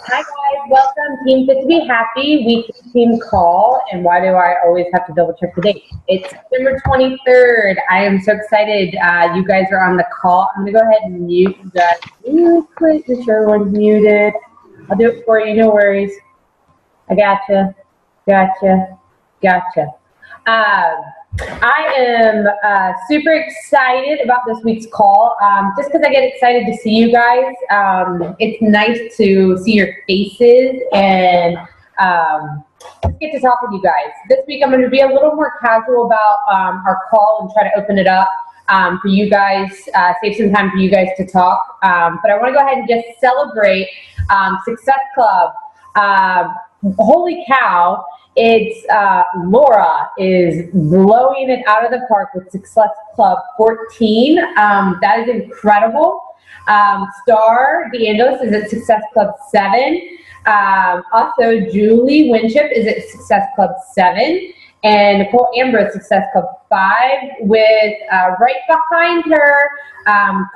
Hi guys, welcome Team Fit to Be Happy weekly team call. And why do I always have to double check the date? It's September 23rd. I am so excited. You guys are on the call. I'm gonna go ahead and mute you guys really quick. Make sure everyone's muted. I'll do it for you. No worries. I gotcha. I am super excited about this week's call, just because I get excited to see you guys. It's nice to see your faces and just get to talk with you guys. This week I'm going to be a little more casual about our call and try to open it up for you guys, save some time for you guys to talk. But I want to go ahead and just celebrate Success Club. Holy cow. It's Laura is blowing it out of the park with Success Club 14. That is incredible. Star DeAngelis is at Success Club 7. Also, Julie Winship is at Success Club 7. And Nicole Ambrose, Success Club 5, with right behind her,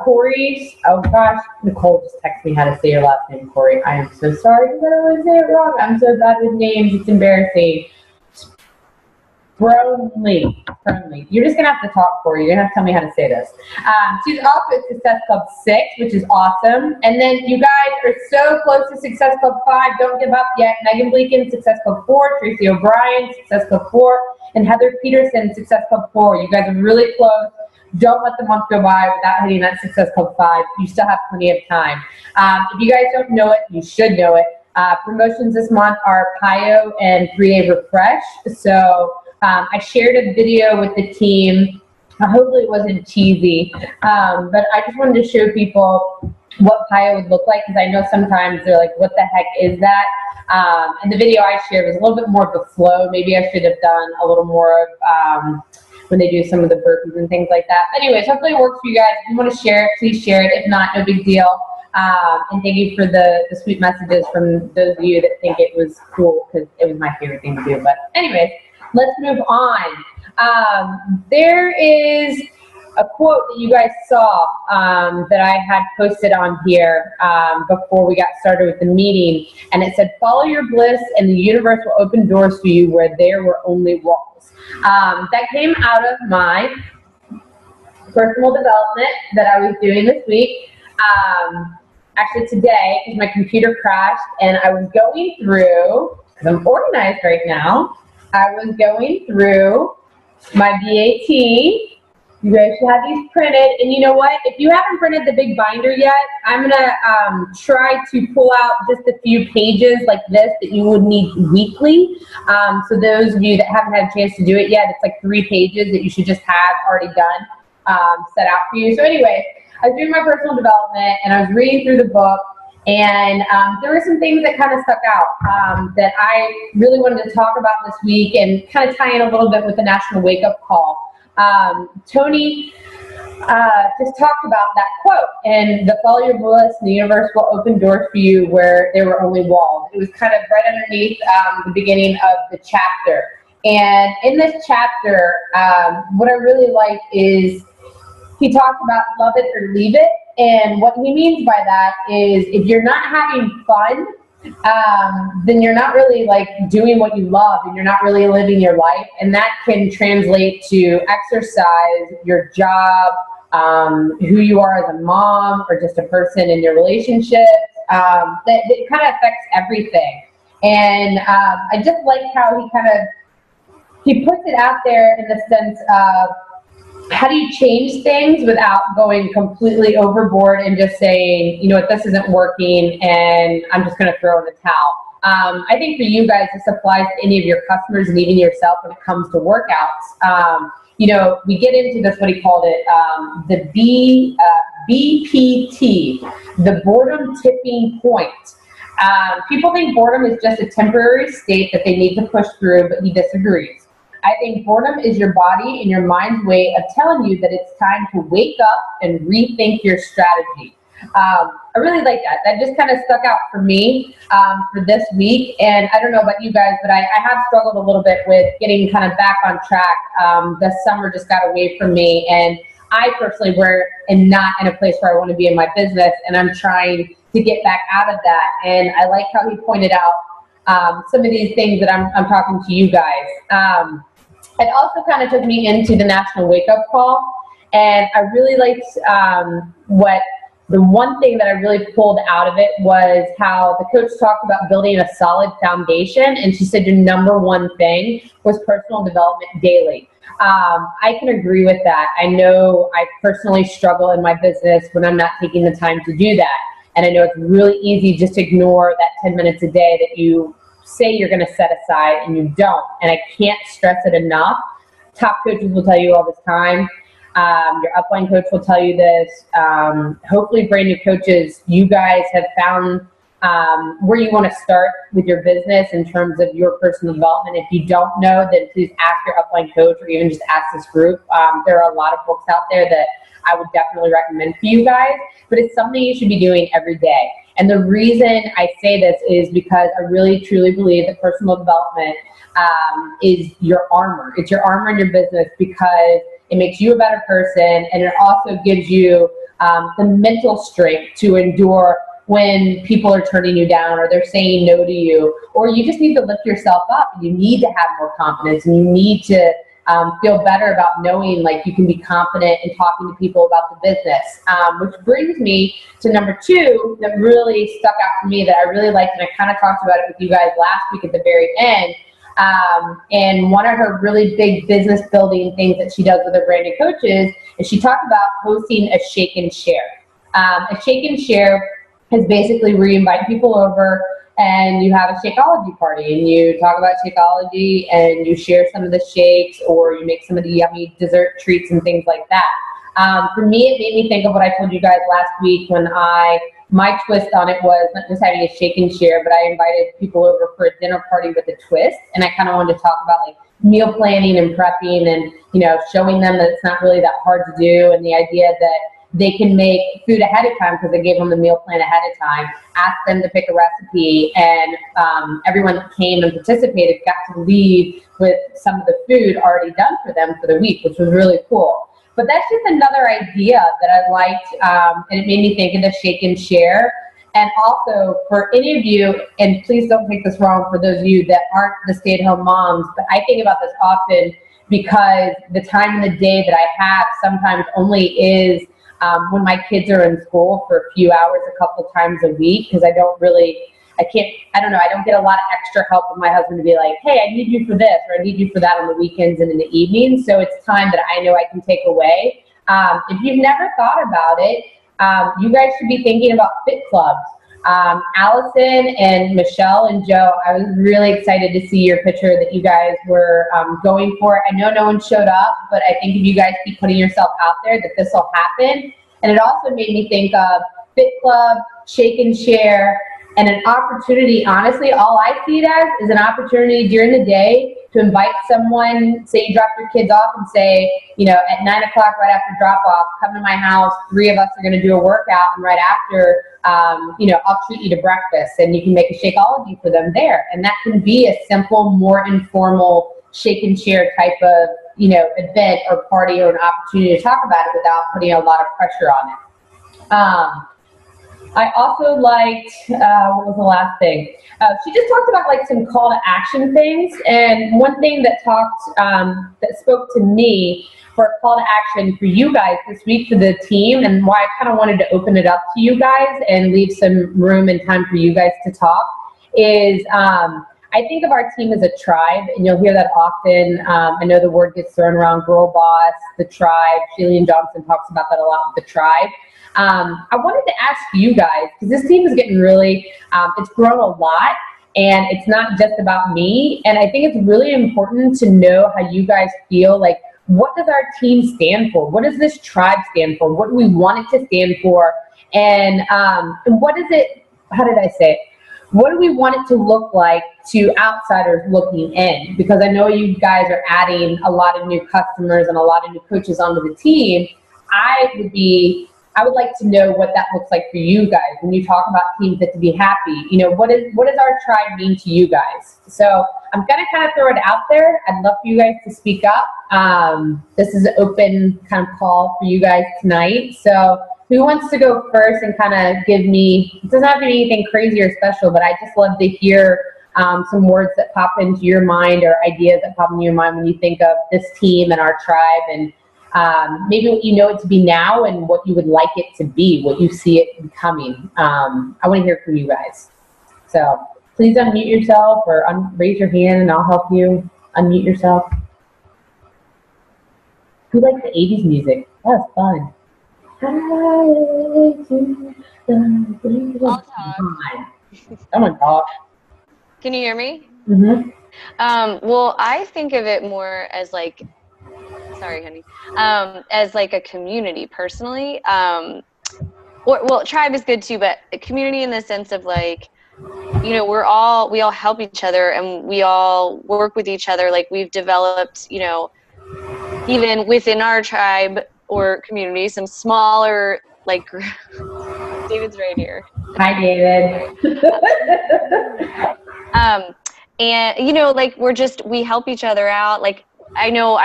Corey. Oh gosh, Nicole just texted me how to say your last name, Corey. I am so sorry because I always say it wrong. I'm so bad with names, it's embarrassing. Bronley. You're just gonna have to talk, Corey. You're gonna have to tell me how to say this. She's also at Success Club 6, which is awesome. And then you guys are so close to Success Club 5. Don't give up yet. Megan Bleakin, Success Club 4. Tracy O'Brien, Success Club 4. And Heather Peterson, Success Club 4. You guys are really close. Don't let the month go by without hitting that Success Club 5. You still have plenty of time. If you guys don't know it, you should know it. Promotions this month are PIO and 3-Day Refresh. So I shared a video with the team. Hopefully it wasn't cheesy, but I just wanted to show people what PIO would look like, because I know sometimes they're like, what the heck is that? And the video I shared was a little bit more of the flow. Maybe I should have done a little more of when they do some of the burpees and things like that. Anyways, hopefully it works for you guys. If you want to share it, please share it. If not, no big deal. And thank you for the sweet messages from those of you that think it was cool, because it was my favorite thing to do. But anyways, let's move on. There is a quote that you guys saw that I had posted on here before we got started with the meeting, and it said, "Follow your bliss and the universe will open doors for you where there were only walls." That came out of my personal development that I was doing this week. Actually today, because my computer crashed and I was going through, because I'm organized right now, I was going through my BAT. You guys should have these printed. And you know what? If you haven't printed the big binder yet, I'm going to try to pull out just a few pages like this that you would need weekly. So those of you that haven't had a chance to do it yet, it's like 3 pages that you should just have already done, set out for you. So anyway, I was doing my personal development and I was reading through the book. And there were some things that kind of stuck out that I really wanted to talk about this week and kind of tie in a little bit with the National Wake Up Call. Tony just talked about that quote, and the follow your bliss and the universe will open doors for you where there were only walls. It was kind of right underneath the beginning of the chapter. And in this chapter, what I really like is he talks about love it or leave it. And what he means by that is if you're not having fun, then you're not really like doing what you love and you're not really living your life. And that can translate to exercise, your job, who you are as a mom or just a person in your relationship. That it kind of affects everything. And I just like how he puts it out there in the sense of, how do you change things without going completely overboard and just saying, you know what, this isn't working and I'm just going to throw in the towel. I think for you guys, this applies to any of your customers and even yourself when it comes to workouts. You know, we get into this, what he called it, the BPT, the boredom tipping point. People think boredom is just a temporary state that they need to push through, but he disagrees. I think boredom is your body and your mind's way of telling you that it's time to wake up and rethink your strategy. I really like that. That just kind of stuck out for me for this week. And I don't know about you guys, but I have struggled a little bit with getting kind of back on track. The summer just got away from me, and I personally am not in a place where I want to be in my business, and I'm trying to get back out of that. And I like how he pointed out some of these things that I'm talking to you guys. It also kind of took me into the National Wake Up Call, and I really liked the one thing that I really pulled out of it was how the coach talked about building a solid foundation, and she said your number one thing was personal development daily. I can agree with that. I know I personally struggle in my business when I'm not taking the time to do that, and I know it's really easy just to ignore that 10 minutes a day that you say you're going to set aside and you don't, and I can't stress it enough. Top coaches will tell you all this time. Your upline coach will tell you this. Hopefully brand new coaches, you guys have found where you want to start with your business in terms of your personal development. If you don't know, then please ask your upline coach or even just ask this group. There are a lot of books out there that I would definitely recommend for you guys, but it's something you should be doing every day. And the reason I say this is because I really truly believe that personal development is your armor. It's your armor in your business because it makes you a better person, and it also gives you the mental strength to endure when people are turning you down or they're saying no to you, or you just need to lift yourself up. You need to have more confidence, and you need to feel better about knowing like you can be confident in talking to people about the business. Which brings me to number 2 that really stuck out for me that I really liked, and I kind of talked about it with you guys last week at the very end. And one of her really big business building things that she does with her brand new coaches is she talked about hosting a shake and share. A shake and share is basically where you invite people over and you have a Shakeology party and you talk about Shakeology and you share some of the shakes or you make some of the yummy dessert treats and things like that. For me, it made me think of what I told you guys last week when my twist on it was not just having a shake and share, but I invited people over for a dinner party with a twist. And I kind of wanted to talk about like meal planning and prepping and, showing them that it's not really that hard to do. And the idea that they can make food ahead of time because I gave them the meal plan ahead of time, asked them to pick a recipe, and everyone that came and participated got to leave with some of the food already done for them for the week, which was really cool. But that's just another idea that I liked, and it made me think of the shake and share. And also for any of you, and please don't take this wrong for those of you that aren't the stay-at-home moms, but I think about this often because the time in the day that I have sometimes only is when my kids are in school for a few hours a couple times a week, because I don't get a lot of extra help with my husband to be like, hey, I need you for this, or I need you for that on the weekends and in the evenings. So it's time that I know I can take away. If you've never thought about it, you guys should be thinking about fit clubs. Allison and Michelle and Joe, I was really excited to see your picture that you guys were going for. I know no one showed up, but I think if you guys keep putting yourself out there that this will happen. And it also made me think of fit club, shake and share, and an opportunity. Honestly, all I see it as is an opportunity during the day to invite someone, say you drop your kids off and say, at 9 o'clock right after drop off, come to my house, 3 of us are going to do a workout, and right after, I'll treat you to breakfast, and you can make a Shakeology for them there. And that can be a simple, more informal shake and share type of, event or party or an opportunity to talk about it without putting a lot of pressure on it. I also liked, what was the last thing? She just talked about like some call to action things, and one thing that that spoke to me for a call to action for you guys this week for the team, and why I kind of wanted to open it up to you guys and leave some room and time for you guys to talk is, I think of our team as a tribe, and you'll hear that often. I know the word gets thrown around, girl boss, the tribe. Shaileen Johnson talks about that a lot with the tribe. I wanted to ask you guys, because this team is getting really, it's grown a lot, and it's not just about me. And I think it's really important to know how you guys feel. Like, what does our team stand for? What does this tribe stand for? What do we want it to stand for? And what is it, how did I say it? What do we want it to look like to outsiders looking in? Because I know you guys are adding a lot of new customers and a lot of new coaches onto the team. I would be I would like to know what that looks like for you guys when you talk about Team Fit to Be Happy. What does our tribe mean to you guys? So I'm gonna kind of throw it out there. I'd love for you guys to speak up. This is an open kind of call for you guys tonight. So who wants to go first and kind of give me? It doesn't have to be anything crazy or special, but I just love to hear some words that pop into your mind or ideas that pop into your mind when you think of this team and our tribe, and maybe what you know it to be now and what you would like it to be, what you see it becoming. I want to hear from you guys. So please unmute yourself or raise your hand and I'll help you unmute yourself. Who likes the 80s music? That was fun. I'll talk. Oh my God. Can you hear me? Mm-hmm. Well, I think of it more as like, sorry, honey, as like a community personally. Well, tribe is good too, but a community in the sense of like, we all help each other and we all work with each other. Like we've developed, even within our tribe or community, some smaller like David's right here. Hi, David. And like we help each other out. Like I know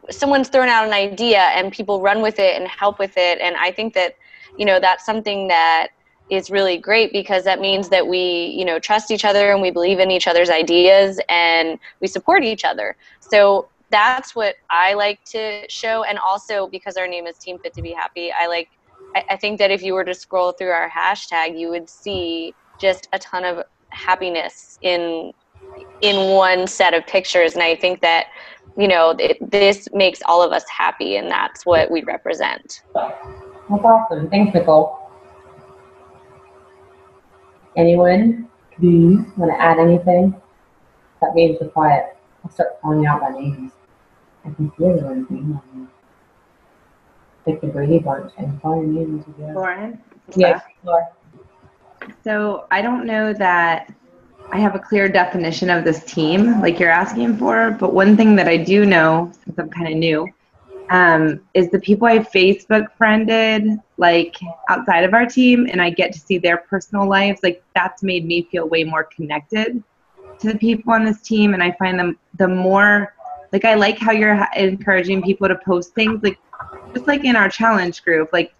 someone's thrown out an idea and people run with it and help with it. And I think that, that's something that is really great because that means that we, trust each other and we believe in each other's ideas and we support each other. So that's what I like to show. And also because our name is Team Fit to Be Happy, I think that if you were to scroll through our hashtag, you would see just a ton of happiness in one set of pictures. And I think that, this makes all of us happy and that's what we represent. That's awesome. Thanks, Nicole. Anyone, please, want to add anything? That means be quiet. I'll start calling out my names. I can hear everyone's name on me. Like the Brady Bunch and call your names together. Lauren? Yeah, Laura. So I don't know that I have a clear definition of this team like you're asking for, but one thing that I do know, since I'm kind of new, is the people I Facebook friended, like outside of our team, and I get to see their personal lives, like that's made me feel way more connected to the people on this team. And I find them the more, like I like how you're encouraging people to post things, like just like in our challenge group, like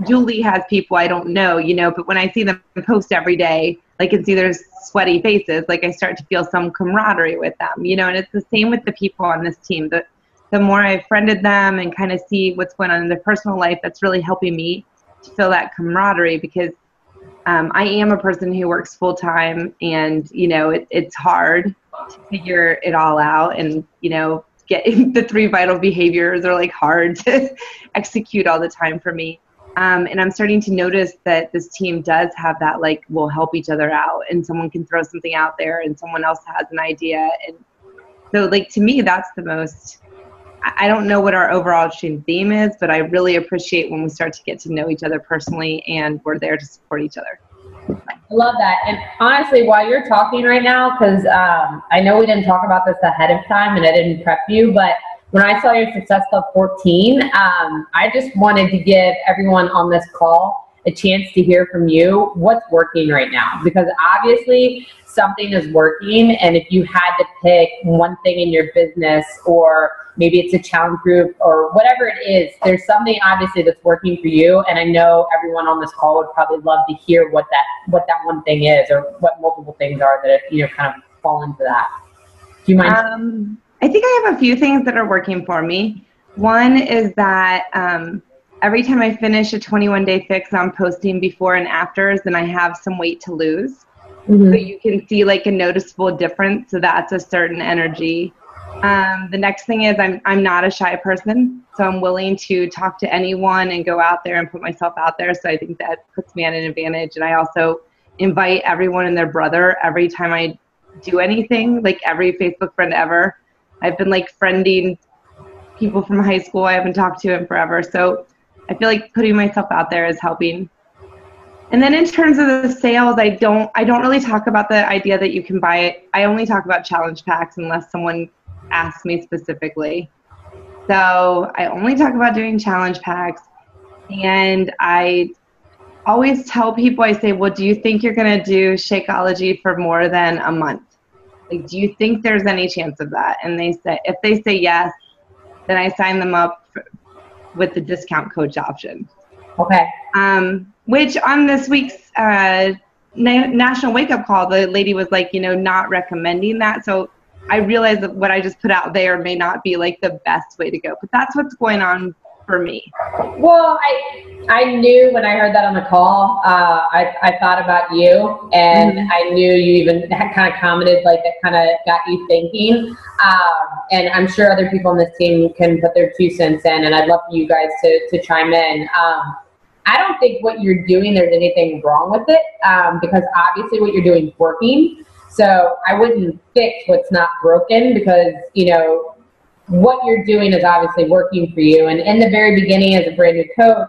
Julie has people I don't know, but when I see them post every day, like and see their sweaty faces, like I start to feel some camaraderie with them, and it's the same with the people on this team. The more I've friended them and kind of see what's going on in their personal life, that's really helping me to feel that camaraderie because I am a person who works full time and, it's hard to figure it all out and, get the 3 vital behaviors are like hard to execute all the time for me. And I'm starting to notice that this team does have that, like, we'll help each other out and someone can throw something out there and someone else has an idea. And so, like, to me, that's the most, I don't know what our overarching theme is, but I really appreciate when we start to get to know each other personally and we're there to support each other. I love that. And honestly, while you're talking right now, because I know we didn't talk about this ahead of time and I didn't prep you, but when I saw your Success Club 14, I just wanted to give everyone on this call a chance to hear from you what's working right now, because obviously something is working. And if you had to pick one thing in your business, or maybe it's a challenge group or whatever it is, there's something obviously that's working for you. And I know everyone on this call would probably love to hear what that one thing is, or what multiple things are that kind of fall into that. Do you mind? I think I have a few things that are working for me. One is that every time I finish a 21-day fix, I'm posting before and afters, and I have some weight to lose. Mm-hmm. So you can see like a noticeable difference. So that's a certain energy. The next thing is I'm not a shy person, so I'm willing to talk to anyone and go out there and put myself out there. So I think that puts me at an advantage. And I also invite everyone and their brother every time I do anything, like every Facebook friend ever. I've been like friending people from high school I haven't talked to in forever. So I feel like putting myself out there is helping. And then in terms of the sales, I don't really talk about the idea that you can buy it. I only talk about challenge packs unless someone asks me specifically. So I only talk about doing challenge packs. And I always tell people, I say, well, do you think you're going to do Shakeology for more than a month? Like, do you think there's any chance of that? And they say, if they say yes, then I sign them up with the discount coach option. Okay. Which on this week's National Wake Up Call, the lady was like, not recommending that. So I realize that what I just put out there may not be like the best way to go, but that's what's going on for me. Well, I knew when I heard that on the call, I thought about you, and I knew you even had kind of commented, like that kind of got you thinking. And I'm sure other people on this team can put their 2 cents in, and I'd love for you guys to chime in. I don't think what you're doing, there's anything wrong with it, because obviously what you're doing is working. So I wouldn't fix what's not broken, because, what you're doing is obviously working for you. And in the very beginning, as a brand new coach,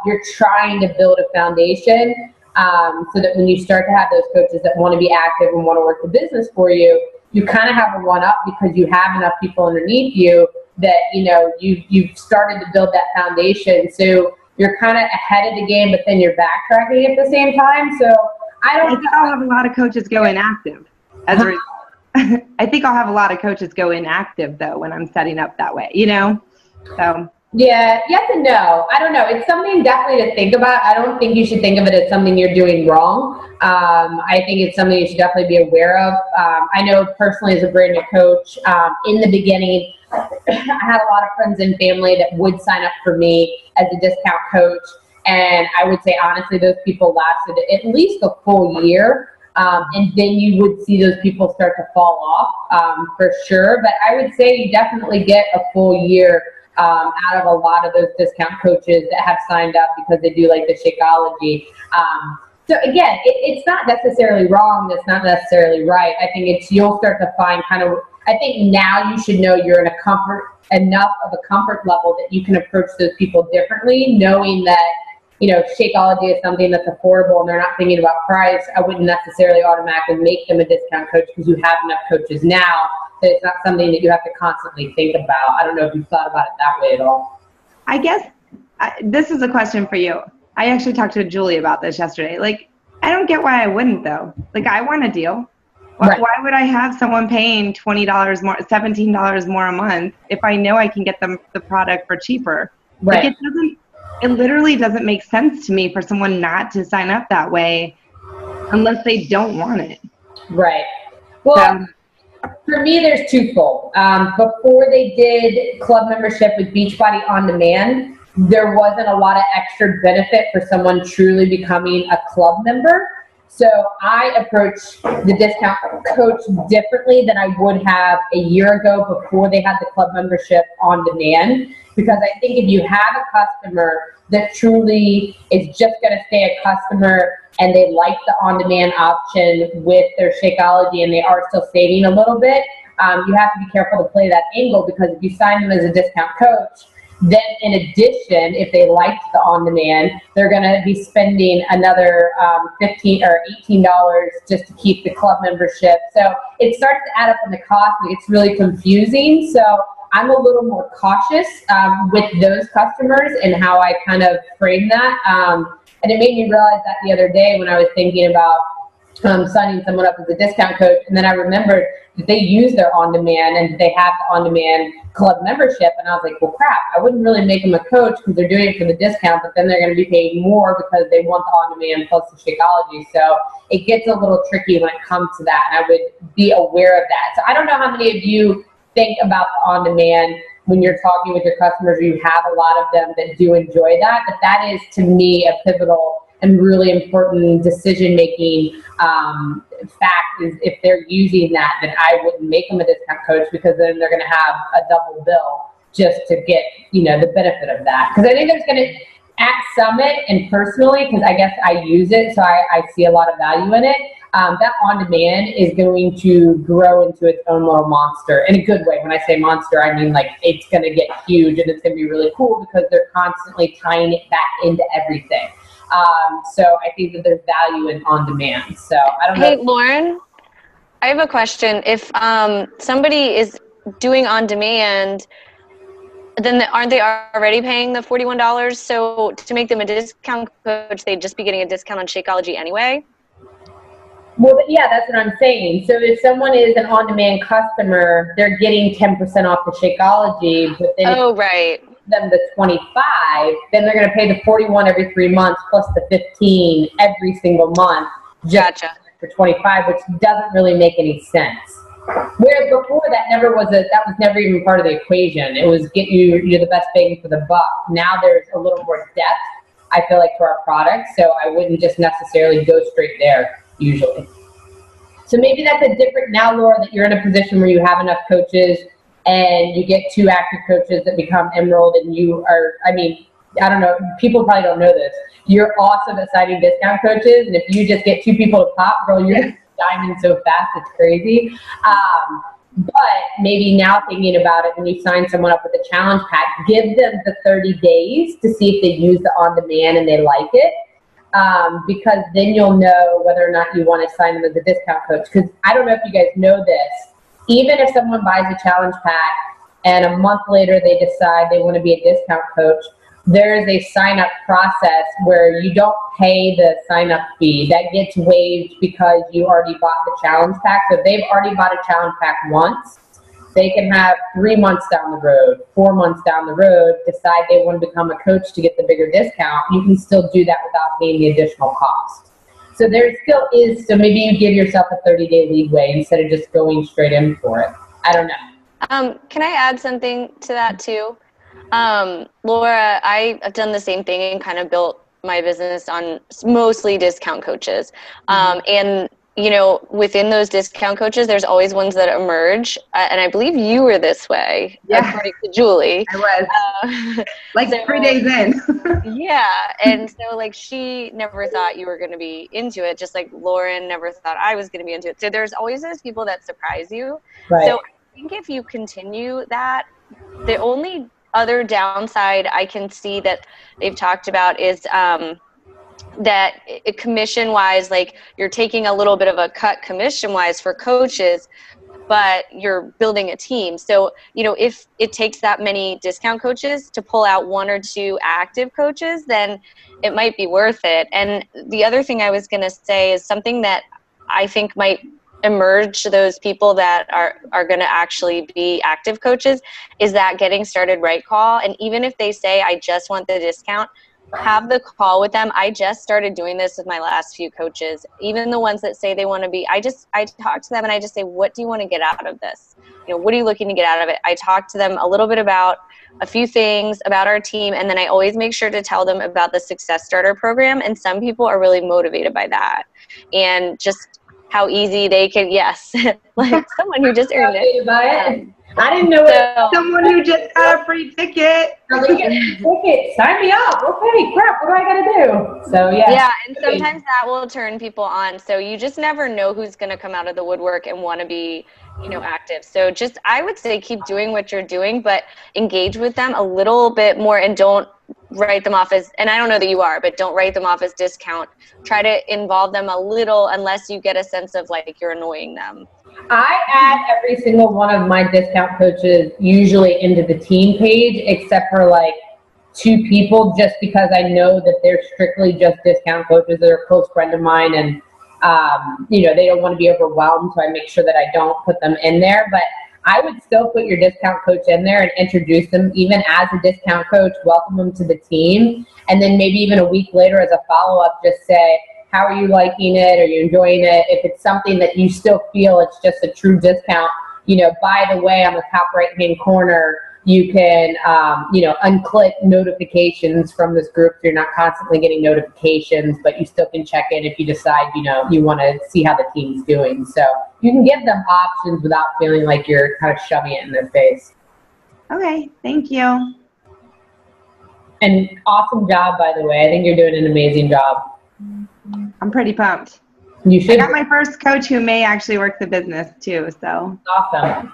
you're trying to build a foundation so that when you start to have those coaches that want to be active and want to work the business for you, you kind of have a one-up because you have enough people underneath you that, you've started to build that foundation. So you're kind of ahead of the game, but then you're backtracking at the same time. So I think I'll have a lot of coaches go inactive as a result. I think I'll have a lot of coaches go inactive though when I'm setting up that way, So yeah, yes and no. I don't know. It's something definitely to think about. I don't think you should think of it as something you're doing wrong. I think it's something you should definitely be aware of. I know personally as a brand new coach, in the beginning, I had a lot of friends and family that would sign up for me as a discount coach. And I would say, honestly, those people lasted at least a full year. And then you would see those people start to fall off for sure. But I would say you definitely get a full year out of a lot of those discount coaches that have signed up because they do like the Shakeology. So again, it's not necessarily wrong. It's not necessarily right. I think you'll start to find I think now you should know you're in enough of a comfort level that you can approach those people differently, knowing that, Shakeology is something that's affordable and they're not thinking about price. I wouldn't necessarily automatically make them a discount coach because you have enough coaches now that it's not something that you have to constantly think about. I don't know if you've thought about it that way at all. I guess this is a question for you. I actually talked to Julie about this yesterday. Like, I don't get why I wouldn't though. Like, I want a deal. Right. Why would I have someone paying $20 more, $17 more a month if I know I can get them the product for cheaper? Right. Like, it literally doesn't make sense to me for someone not to sign up that way unless they don't want it. Right. Well, for me, there's twofold. Before they did club membership with Beachbody On Demand, there wasn't a lot of extra benefit for someone truly becoming a club member. So I approach the discount coach differently than I would have a year ago before they had the club membership on demand. Because I think if you have a customer that truly is just going to stay a customer and they like the on-demand option with their Shakeology and they are still saving a little bit, you have to be careful to play that angle, because if you sign them as a discount coach, then in addition, if they liked the on-demand, they're going to be spending another $15 or $18 just to keep the club membership. So it starts to add up in the cost, and it's really confusing. So I'm a little more cautious with those customers and how I kind of frame that. And it made me realize that the other day when I was thinking about signing someone up as a discount coach, and then I remembered that they use their on-demand and they have the on-demand club membership, and I was like, well, crap, I wouldn't really make them a coach because they're doing it for the discount, but then they're going to be paying more because they want the on-demand plus the Shakeology. So it gets a little tricky when it comes to that, and I would be aware of that. So I don't know how many of you think about the on-demand when you're talking with your customers, or you have a lot of them that do enjoy that, but that is, to me, a pivotal and really important decision-making fact is if they're using that, then I wouldn't make them a discount coach, because then they're going to have a double bill just to get, the benefit of that. Because I think there's going to, at Summit and personally, because I guess I use it, so I see a lot of value in it, that on-demand is going to grow into its own little monster in a good way. When I say monster, I mean like it's going to get huge and it's going to be really cool because they're constantly tying it back into everything. So I think that there's value in on-demand. So I don't know. Hey, Lauren, I have a question. If somebody is doing on-demand, then aren't they already paying the $41? So to make them a discount coach, they'd just be getting a discount on Shakeology anyway? Well, yeah, that's what I'm saying. So if someone is an on-demand customer, they're getting 10% off the Shakeology, but then right. them the 25, then they're going to pay the 41 every 3 months plus the 15 every single month. Gotcha. For 25, which doesn't really make any sense. Whereas before that was never even part of the equation. It was you're the best bang for the buck. Now there's a little more depth, I feel like, to our product, so I wouldn't just necessarily go straight there usually. So maybe that's a different now, Laura, that you're in a position where you have enough coaches and you get 2 active coaches that become Emerald, and you are, I mean, I don't know, people probably don't know this. You're awesome at signing discount coaches, and if you just get 2 people to pop, girl, you're diamond so fast, it's crazy. But maybe now thinking about it, when you sign someone up with a challenge pack, give them the 30 days to see if they use the on-demand and they like it. Because then you'll know whether or not you want to sign them as a discount coach. Because I don't know if you guys know this, even if someone buys a challenge pack and a month later they decide they want to be a discount coach, there is a sign-up process where you don't pay the sign-up fee. That gets waived because you already bought the challenge pack. So if they've already bought a challenge pack once, they can have 3 months down the road, 4 months down the road, decide they want to become a coach to get the bigger discount. You can still do that without paying the additional cost. So there still is, so maybe you give yourself a 30-day leeway instead of just going straight in for it. I don't know. Can I add something to that too? Laura, I have done the same thing and kind of built my business on mostly discount coaches. And, you know, within those discount coaches, there's always ones that emerge. And I believe you were this way, according to Julie. I was. Like so, 3 days in. Yeah. And so, like, she never thought you were going to be into it, just like Lauren never thought I was going to be into it. So there's always those people that surprise you. Right. So I think if you continue that, the only other downside I can see that they've talked about is that commission-wise, like you're taking a little bit of a cut commission-wise for coaches, but you're building a team. So, you know, if it takes that many discount coaches to pull out 1 or 2 active coaches, then it might be worth it. And the other thing I was going to say is something that I think might emerge those people that are going to actually be active coaches is that getting started right call. And even if they say, I just want the discount, have the call with them. I just started doing this with my last few coaches, even the ones that say they want to be, I talk to them and I just say, what do you want to get out of this? You know, what are you looking to get out of it? I talk to them a little bit about a few things about our team. And then I always make sure to tell them about the Success Starter program. And some people are really motivated by that. And just how easy they can, yes, like someone who just earned it. I didn't know it. Someone who just got a free ticket. Ticket, sign me up. Okay, crap, what do I gotta do? So yeah. Yeah, and sometimes that will turn people on. So you just never know who's gonna come out of the woodwork and want to be, you know, active. So just, I would say keep doing what you're doing, but engage with them a little bit more and don't write them off as, and I don't know that you are, but don't write them off as discount. Try to involve them a little unless you get a sense of like you're annoying them. I add every single one of my discount coaches usually into the team page, except for like 2 people, just because I know that they're strictly just discount coaches. They're a close friend of mine, and you know, they don't want to be overwhelmed, so I make sure that I don't put them in there. But I would still put your discount coach in there and introduce them even as a discount coach, welcome them to the team, and then maybe even a week later as a follow-up, just say, how are you liking it? Are you enjoying it? If it's something that you still feel it's just a true discount, you know, by the way, on the top right-hand corner, you can, you know, unclick notifications from this group so you're not constantly getting notifications, but you still can check in if you decide, you know, you want to see how the team's doing. So you can give them options without feeling like you're kind of shoving it in their face. Okay, thank you. And awesome job, by the way. I think you're doing an amazing job. I'm pretty pumped. You should. I got my first coach who may actually work the business too, so. Awesome.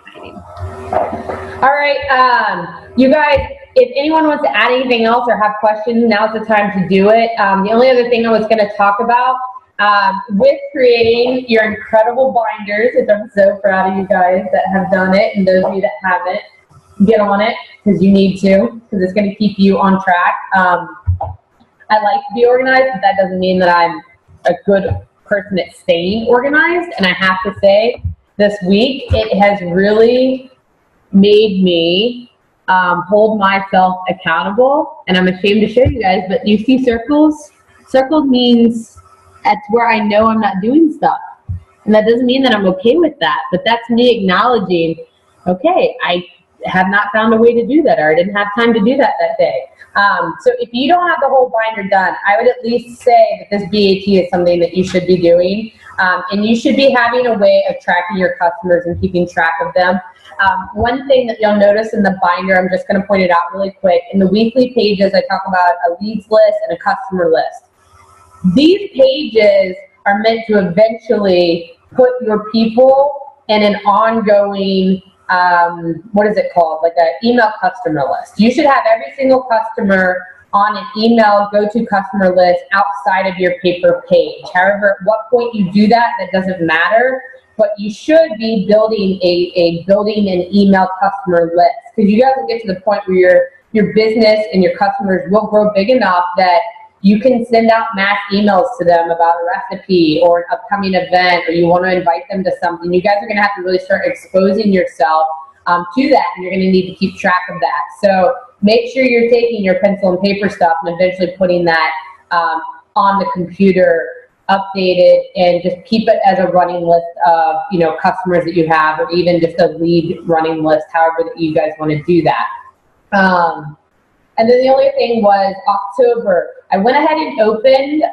All right, you guys, if anyone wants to add anything else or have questions, now's the time to do it. The only other thing I was going to talk about, with creating your incredible binders, which I'm so proud of you guys that have done it, and those of you that haven't, get on it because you need to, because it's going to keep you on track. I like to be organized, but that doesn't mean that I'm a good person at staying organized. And I have to say, this week, it has really made me hold myself accountable. And I'm ashamed to show you guys, but you see circles? Circles means that's where I know I'm not doing stuff. And that doesn't mean that I'm okay with that, but that's me acknowledging, okay, I have not found a way to do that, or I didn't have time to do that day. So if you don't have the whole binder done, I would at least say that this BAT is something that you should be doing. And you should be having a way of tracking your customers and keeping track of them. One thing that you'll notice in the binder, I'm just going to point it out really quick. In the weekly pages, I talk about a leads list and a customer list. These pages are meant to eventually put your people in an ongoing, what is it called? Like an email customer list. You should have every single customer on an email go-to customer list outside of your paper page. However, at what point you do that, that doesn't matter, but you should be building building an email customer list, because you guys will get to the point where your business and your customers will grow big enough that you can send out mass emails to them about a recipe or an upcoming event, or you want to invite them to something. You guys are going to have to really start exposing yourself to that, and you're going to need to keep track of that. So make sure you're taking your pencil and paper stuff and eventually putting that on the computer, updated, and just keep it as a running list of, you know, customers that you have, or even just a lead running list, however that you guys want to do that. And then the only thing was October. I went ahead and opened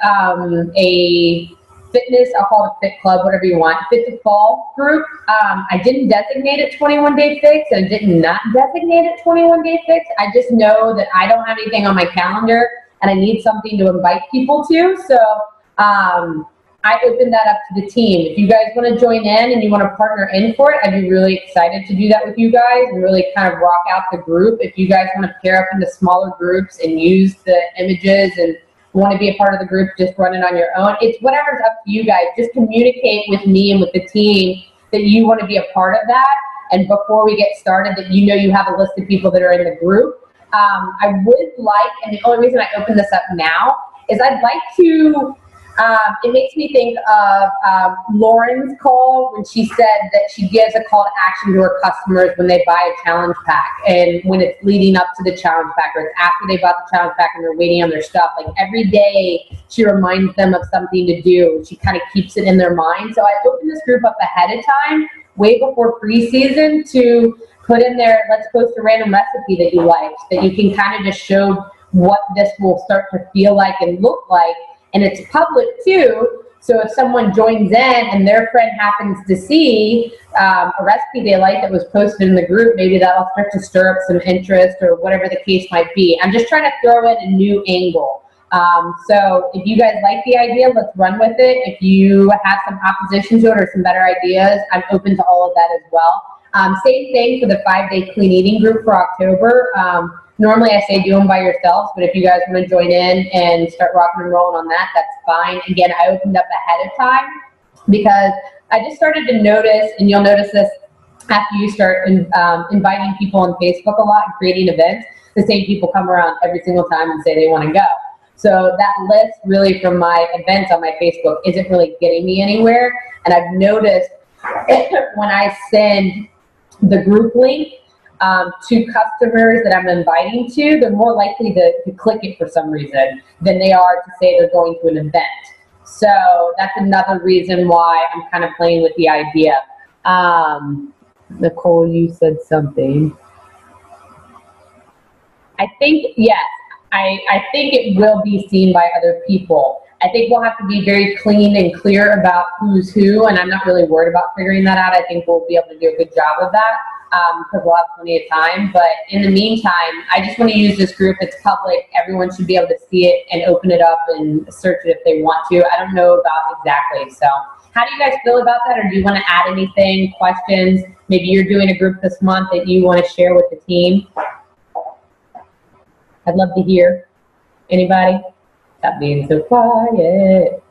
a fitness, I'll call it a fit club, whatever you want, Fit to Fall group. I didn't designate it 21 Day Fix, and I did not designate it 21 Day Fix. I just know that I don't have anything on my calendar and I need something to invite people to. So I opened that up to the team. If you guys want to join in and you want to partner in for it, I'd be really excited to do that with you guys and really kind of rock out the group. If you guys want to pair up into smaller groups and use the images and want to be a part of the group, just run it on your own. It's whatever's up to you guys. Just communicate with me and with the team that you want to be a part of that. And before we get started, that you know you have a list of people that are in the group. I would like, and the only reason I open this up now is I'd like to, it makes me think of Lauren's call when she said that she gives a call to action to her customers when they buy a challenge pack, and when it's leading up to the challenge pack, or it's after they bought the challenge pack and they're waiting on their stuff. Like every day she reminds them of something to do. She kind of keeps it in their mind. So I opened this group up ahead of time, way before preseason, to put in there, let's post a random recipe that you liked, that you can kind of just show what this will start to feel like and look like. And it's public too, so if someone joins in and their friend happens to see a recipe they like that was posted in the group, maybe that'll start to stir up some interest or whatever the case might be. I'm just trying to throw in a new angle. So if you guys like the idea, let's run with it. If you have some opposition to it or some better ideas, I'm open to all of that as well. Same thing for the 5-day clean eating group for October. Normally I say do them by yourselves, but if you guys want to join in and start rocking and rolling on that, that's fine. Again, I opened up ahead of time because I just started to notice, and you'll notice this after you start inviting people on Facebook a lot and creating events, the same people come around every single time and say they want to go. So that list really from my events on my Facebook isn't really getting me anywhere. And I've noticed when I send the group link to customers that I'm inviting to, they're more likely to click it for some reason than they are to say they're going to an event. So that's another reason why I'm kind of playing with the idea. Nicole, you said something. I think, yes, I think it will be seen by other people. I think we'll have to be very clean and clear about who's who, and I'm not really worried about figuring that out. I think we'll be able to do a good job of that because we'll have plenty of time. But in the meantime, I just want to use this group. It's public. Everyone should be able to see it and open it up and search it if they want to. I don't know about exactly. So how do you guys feel about that? Or do you want to add anything, questions? Maybe you're doing a group this month that you want to share with the team. I'd love to hear. Anybody? Stop being so quiet.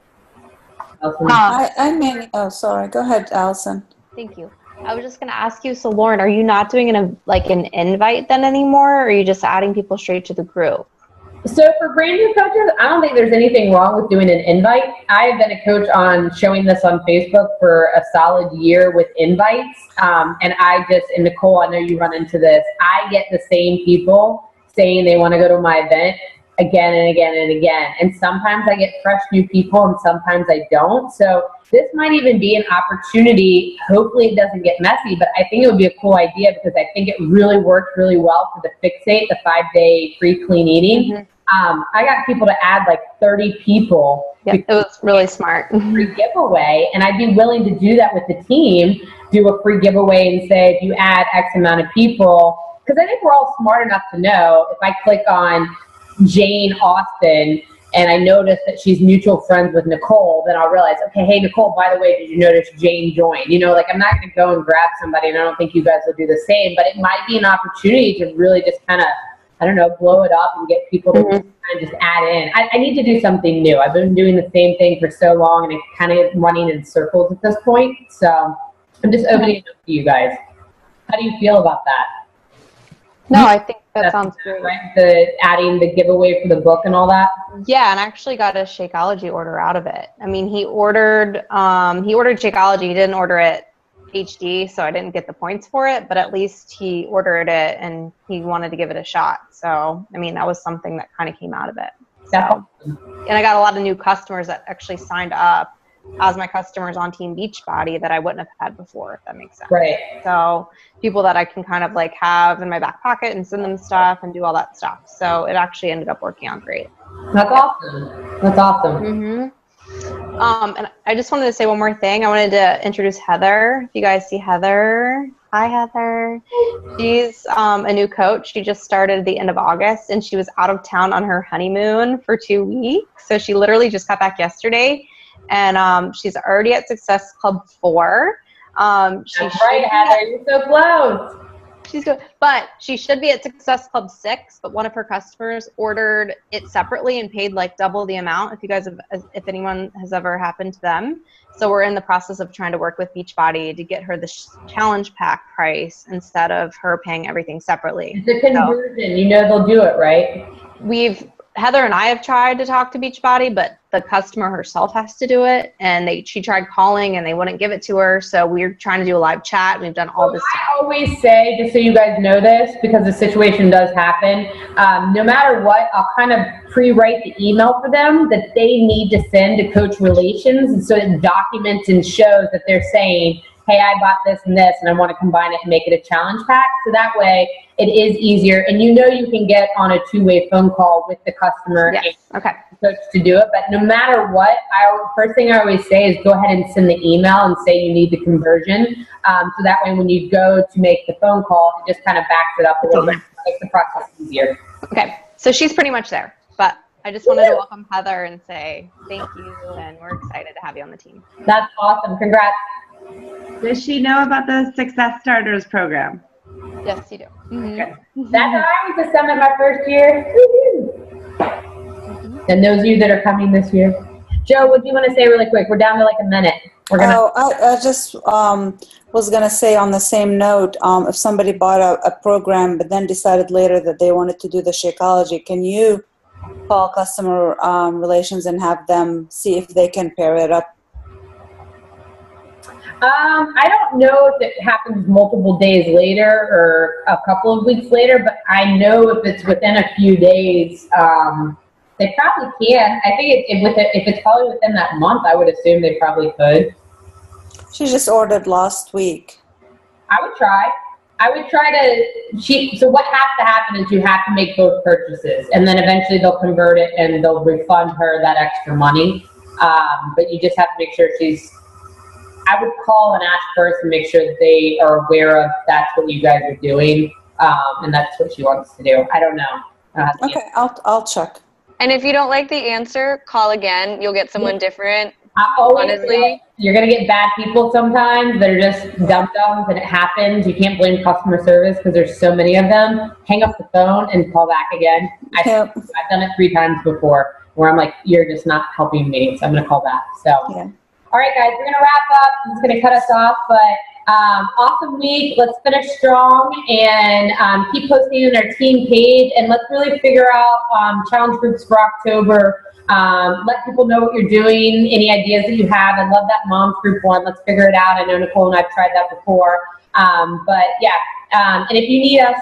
I mean, oh, sorry. Go ahead, Allison. Thank you. I was just going to ask you, so Lauren, are you not doing an invite then anymore, or are you just adding people straight to the group? So for brand new coaches, I don't think there's anything wrong with doing an invite. I have been a coach on showing this on Facebook for a solid year with invites. And Nicole, I know you run into this. I get the same people saying they want to go to my event again and again and again. And sometimes I get fresh new people and sometimes I don't. So this might even be an opportunity. Hopefully it doesn't get messy, but I think it would be a cool idea because I think it really worked really well for the Fixate, the 5-day free clean eating. Mm-hmm. I got people to add like 30 people. Yep, it was really smart. Free giveaway, and I'd be willing to do that with the team, do a free giveaway and say, if you add X amount of people, because I think we're all smart enough to know if I click on Jane Austin and I notice that she's mutual friends with Nicole, then I'll realize, okay, hey, Nicole, by the way, did you notice Jane joined? You know, like I'm not going to go and grab somebody, and I don't think you guys will do the same, but it might be an opportunity to really just kind of, I don't know, blow it up and get people to kind of just add in. I need to do something new. I've been doing the same thing for so long, and it's kind of running in circles at this point. So I'm just opening it up to you guys. How do you feel about that? No, I think that sounds great. Right? Adding the giveaway for the book and all that? Yeah, and I actually got a Shakeology order out of it. I mean, he ordered Shakeology. He didn't order it HD, so I didn't get the points for it, but at least he ordered it and he wanted to give it a shot. So, I mean, that was something that kind of came out of it. So, and I got a lot of new customers that actually signed up as my customers on Team Beachbody that I wouldn't have had before, if that makes sense. Right. So people that I can kind of like have in my back pocket and send them stuff and do all that stuff. So it actually ended up working out great. That's awesome. That's awesome. Mm-hmm. And I just wanted to say one more thing. I wanted to introduce Heather. If you guys see Heather, hi Heather. She's a new coach. She just started at the end of August, and she was out of town on her honeymoon for 2 weeks. So she literally just got back yesterday, and she's already at Success Club 4. That's right, Heather. You're so close. She's good, but she should be at Success Club 6, but one of her customers ordered it separately and paid like double the amount. If you guys have, if anyone has ever happened to them. So we're in the process of trying to work with Beachbody to get her the challenge pack price instead of her paying everything separately. It's a conversion. So, you know they'll do it, right? Heather and I have tried to talk to Beachbody, but the customer herself has to do it. And she tried calling and they wouldn't give it to her. So we're trying to do a live chat. We've done all this stuff. I always say, just so you guys know this, because the situation does happen, no matter what, I'll kind of pre-write the email for them that they need to send to Coach Relations. And so it documents and shows that they're saying, hey, I bought this and this, and I want to combine it and make it a challenge pack. So that way it is easier. And you know you can get on a two-way phone call with the customer and the coach to do it. But no matter what, first thing I always say is go ahead and send the email and say you need the conversion. So that way when you go to make the phone call, it just kind of backs it up a little bit. It makes the process easier. Okay, so she's pretty much there. But I just wanted to welcome Heather and say thank you, and we're excited to have you on the team. That's awesome. Congrats. Does she know about the Success Starters program? Yes, you do. Mm-hmm. Okay. That's how I was to summit my first year. And those of you that are coming this year. Joe, what do you want to say really quick? We're down to like a minute. I just was going to say on the same note, if somebody bought a program but then decided later that they wanted to do the Shakeology, can you call customer relations and have them see if they can pair it up? I don't know if it happens multiple days later or a couple of weeks later, but I know if it's within a few days, they probably can. I think if it's probably within that month, I would assume they probably could. She just ordered last week. I would try so what has to happen is you have to make both purchases, and then eventually they'll convert it and they'll refund her that extra money. But you just have to make sure I would call and ask first and make sure that they are aware of that's what you guys are doing, and that's what she wants to do. I don't know. Okay, I'll check. And if you don't like the answer, call again. You'll get someone different. Honestly, you're going to get bad people sometimes that are just dum-dums, and it happens. You can't blame customer service because there's so many of them. Hang up the phone and call back again. I've done it 3 times before where I'm like, you're just not helping me, so I'm going to call back. So. Yeah. All right, guys, we're gonna wrap up. I'm just gonna cut us off, but awesome week. Let's finish strong and keep posting on our team page, and let's really figure out challenge groups for October. Let people know what you're doing, any ideas that you have. I love that moms group one. Let's figure it out. I know Nicole and I've tried that before. But yeah, and if you need us,